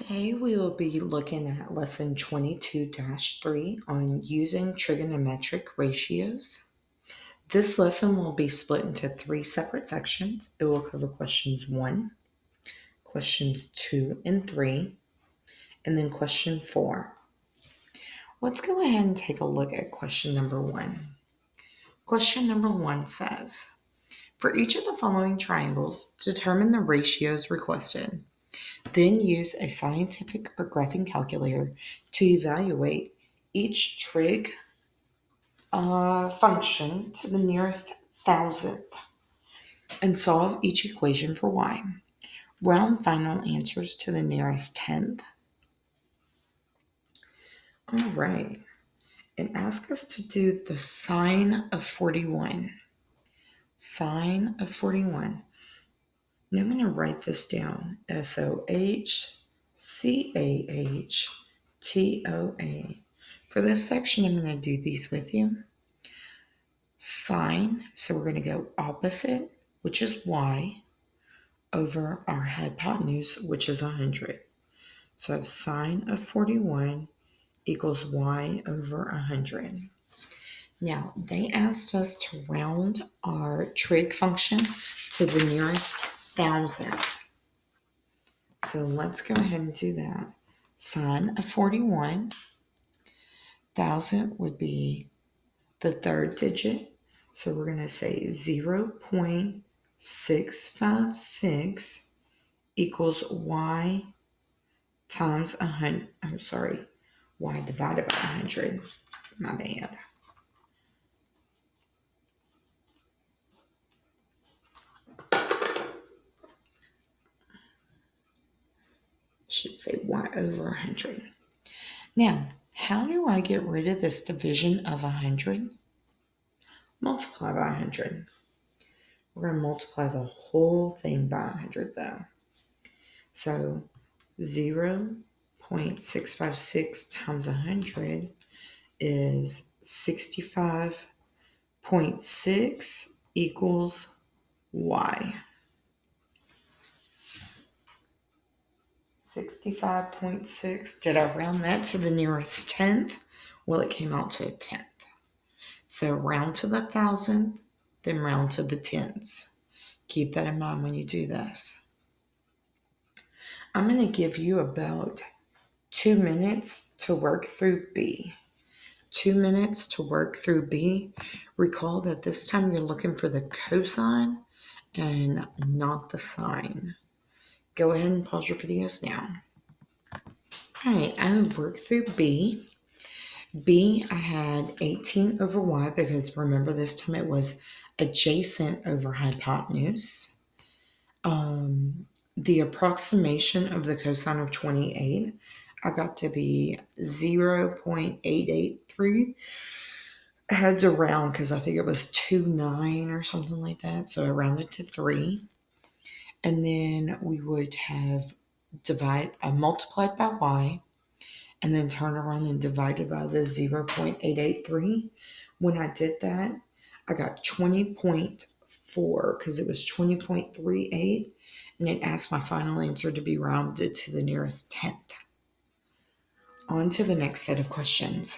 Today we will be looking at lesson 22-3 on using trigonometric ratios. This lesson will be split into 3 separate sections. It will cover questions 1, questions 2 and 3, and then question 4. Let's go ahead and take a look at question number 1. Question number 1 says, for each of the following triangles, determine the ratios requested. Then use a scientific or graphing calculator to evaluate each trig function to the nearest thousandth and solve each equation for y. Round final answers to the nearest tenth. All right. And ask us to do the sine of 41. Sine of 41. Now I'm going to write this down. SOHCAHTOA. For this section, I'm going to do these with you. Sine, so we're going to go opposite, which is y, over our hypotenuse, which is 100. So I have sine of 41 equals y over 100. Now, they asked us to round our trig function to the nearest thousandth. So let's go ahead and do that. Sine of 41, thousand would be the third digit. So we're going to say 0.656 equals y times 100. Y divided by 100. My bad. Should say y over 100. Now, how do I get rid of this division of 100? Multiply by 100. We're going to multiply the whole thing by 100 though. So 0.656 times 100 is 65.6 equals y. 65.6. Did I round that to the nearest tenth? Well, it came out to a tenth. So round to the thousandth, then round to the tenths. Keep that in mind when you do this. I'm going to give you about 2 minutes to work through B. 2 minutes to work through B. Recall that this time you're looking for the cosine and not the sine. Go ahead and pause your videos now. All right, I have worked through B. B, I had 18 over y because remember this time it was adjacent over hypotenuse. The approximation of the cosine of 28, I got to be 0.883. I had to round because I think it was 2.9 or something like that. So I rounded to 3. And then we would have multiplied by y and then turn around and divided by the 0.883. When I did that, I got 20.4 because it was 20.38, and it asked my final answer to be rounded to the nearest tenth. On to the next set of questions.